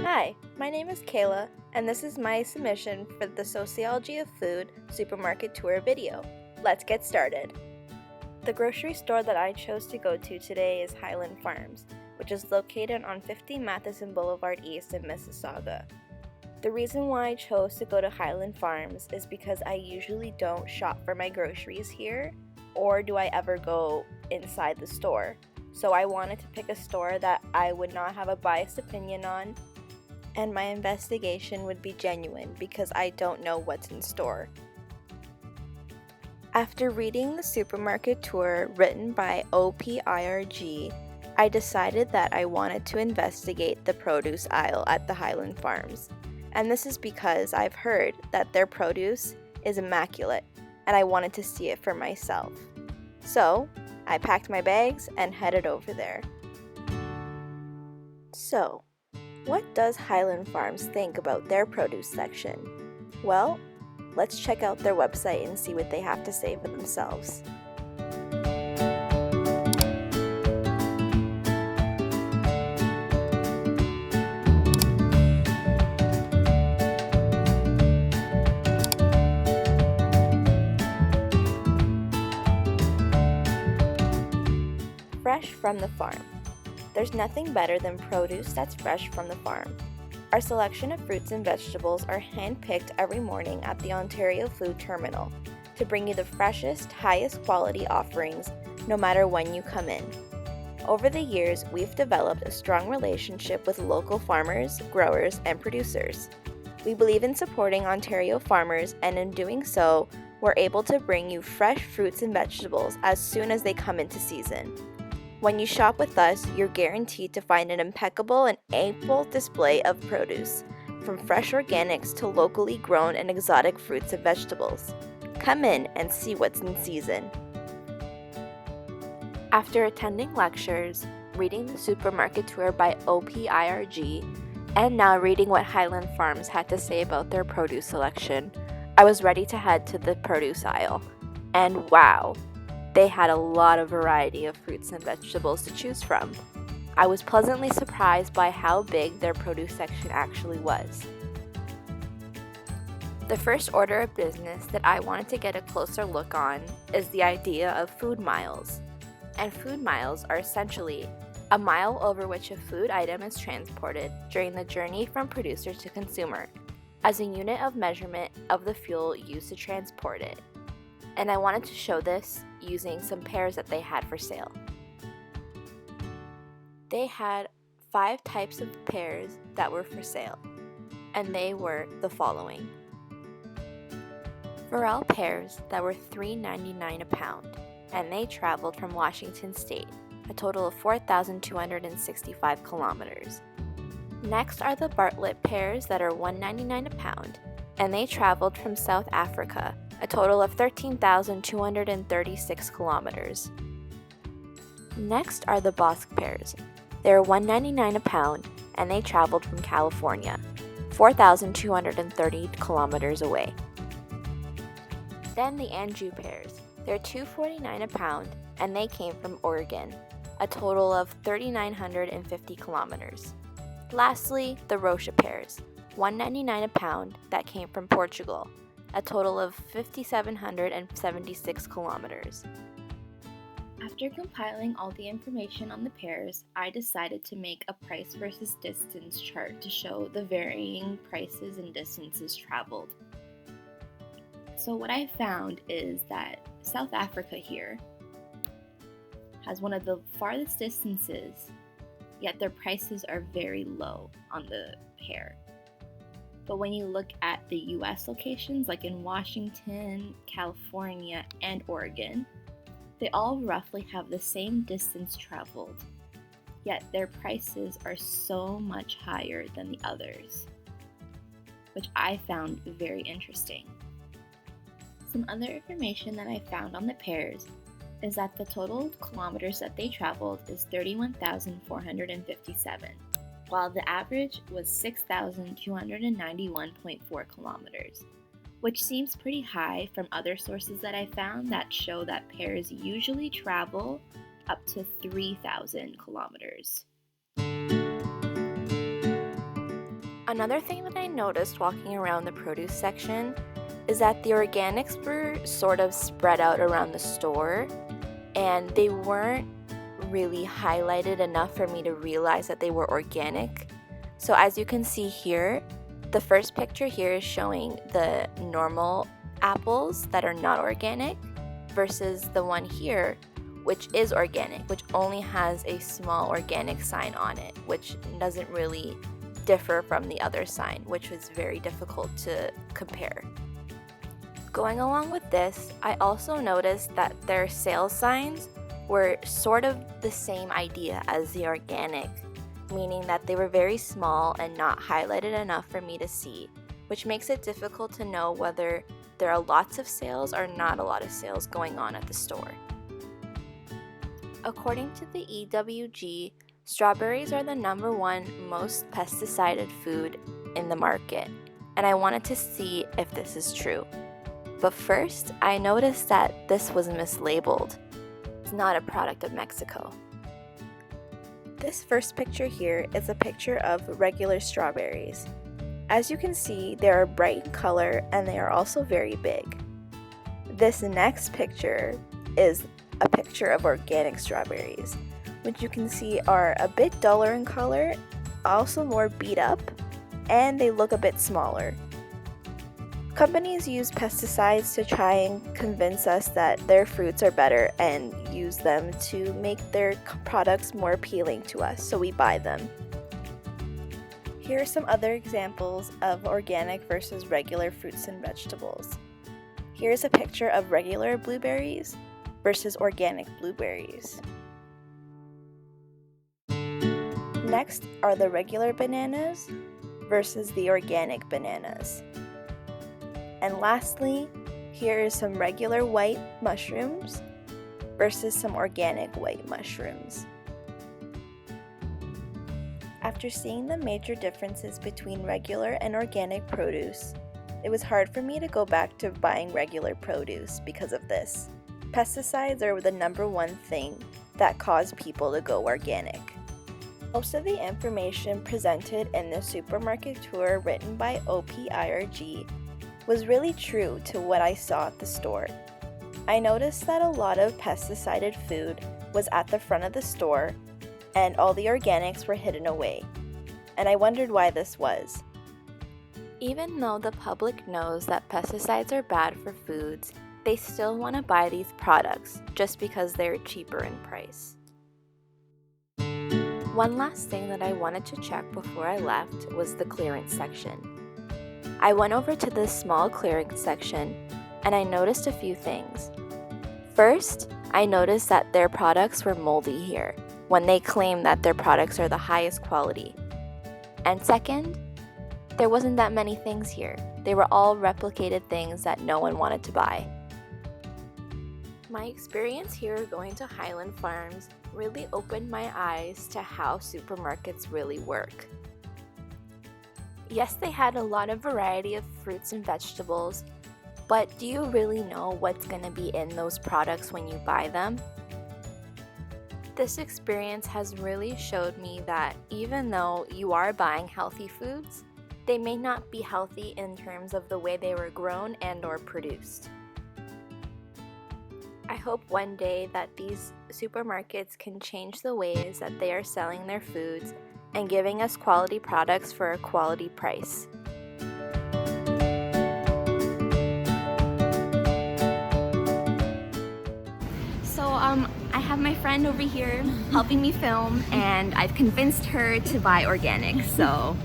Hi, my name is Kayla, and this is my submission for the Sociology of Food supermarket tour video. Let's get started. The grocery store that I chose to go to today is Highland Farms, which is located on 50 Matheson Boulevard East in Mississauga. The reason why I chose to go to Highland Farms is because I usually don't shop for my groceries here, or do I ever go inside the store. So I wanted to pick a store that I would not have a biased opinion on, and my investigation would be genuine because I don't know what's in store. After reading the supermarket tour written by OPIRG, I decided that I wanted to investigate the produce aisle at the Highland Farms. And this is because I've heard that their produce is immaculate, and I wanted to see it for myself. So, I packed my bags and headed over there. So, what does Highland Farms think about their produce section? Well, let's check out their website and see what they have to say for themselves. Fresh from the farm. There's nothing better than produce that's fresh from the farm. Our selection of fruits and vegetables are hand-picked every morning at the Ontario Food Terminal to bring you the freshest, highest quality offerings no matter when you come in. Over the years, we've developed a strong relationship with local farmers, growers, and producers. We believe in supporting Ontario farmers, and in doing so, we're able to bring you fresh fruits and vegetables as soon as they come into season. When you shop with us, you're guaranteed to find an impeccable and ample display of produce, from fresh organics to locally grown and exotic fruits and vegetables. Come in and see what's in season. After attending lectures, reading the supermarket tour by OPIRG, and now reading what Highland Farms had to say about their produce selection, I was ready to head to the produce aisle. And wow! They had a lot of variety of fruits and vegetables to choose from. I was pleasantly surprised by how big their produce section actually was. The first order of business that I wanted to get a closer look on is the idea of food miles. And food miles are essentially a mile over which a food item is transported during the journey from producer to consumer, as a unit of measurement of the fuel used to transport it. And I wanted to show this using some pears that they had for sale. They had 5 types of pears that were for sale, and they were the following. Morel pears that were $3.99 a pound, and they traveled from Washington State, a total of 4,265 kilometers. Next are the Bartlett pears that are $1.99 a pound, and they traveled from South Africa, a total of 13,236 kilometers. Next are the Bosc pears. They are $1.99 a pound, and they traveled from California, 4,230 kilometers away. Then the Anjou pears. They're $2.49 a pound, and they came from Oregon, a total of 3,950 kilometers. Lastly, the Rocha pears, $1.99 a pound, that came from Portugal, a total of 5,776 kilometers. After compiling all the information on the pears, I decided to make a price versus distance chart to show the varying prices and distances traveled. So what I found is that South Africa here has one of the farthest distances, yet their prices are very low on the pear. But when you look at the US locations, like in Washington, California, and Oregon, they all roughly have the same distance traveled, yet their prices are so much higher than the others, which I found very interesting. Some other information that I found on the pears is that the total kilometers that they traveled is 31,457. While the average was 6,291.4 kilometers, which seems pretty high from other sources that I found that show that pears usually travel up to 3,000 kilometers. Another thing that I noticed walking around the produce section is that the organics were sort of spread out around the store, and they weren't really highlighted enough for me to realize that they were organic. So as you can see here, the first picture here is showing the normal apples that are not organic versus the one here, which is organic, which only has a small organic sign on it, which doesn't really differ from the other sign, which was very difficult to compare. Going along with this, I also noticed that their sales signs were sort of the same idea as the organic, meaning that they were very small and not highlighted enough for me to see, which makes it difficult to know whether there are lots of sales or not a lot of sales going on at the store. According to the EWG, strawberries are the #1 most pesticided food in the market, and I wanted to see if this is true. But first, I noticed that this was mislabeled. It's not a product of Mexico. This first picture here is a picture of regular strawberries. As you can see, they are bright in color and they are also very big. This next picture is a picture of organic strawberries, which you can see are a bit duller in color, also more beat up, and they look a bit smaller. Companies use pesticides to try and convince us that their fruits are better and use them to make their products more appealing to us, so we buy them. Here are some other examples of organic versus regular fruits and vegetables. Here's a picture of regular blueberries versus organic blueberries. Next are the regular bananas versus the organic bananas. And lastly, here is some regular white mushrooms versus some organic white mushrooms. After seeing the major differences between regular and organic produce, it was hard for me to go back to buying regular produce because of this. Pesticides are the #1 thing that cause people to go organic. Most of the information presented in the supermarket tour written by OPIRG was really true to what I saw at the store. I noticed that a lot of pesticided food was at the front of the store and all the organics were hidden away, and I wondered why this was. Even though the public knows that pesticides are bad for foods, they still want to buy these products just because they're cheaper in price. One last thing that I wanted to check before I left was the clearance section. I went over to this small clearance section and I noticed a few things. First, I noticed that their products were moldy here when they claim that their products are the highest quality. And second, there wasn't that many things here. They were all replicated things that no one wanted to buy. My experience here going to Highland Farms really opened my eyes to how supermarkets really work. Yes, they had a lot of variety of fruits and vegetables, but do you really know what's going to be in those products when you buy them? This experience has really showed me that even though you are buying healthy foods, they may not be healthy in terms of the way they were grown and or produced. I hope one day that these supermarkets can change the ways that they are selling their foods and giving us quality products for a quality price. So I have my friend over here helping me film, and I've convinced her to buy organic. So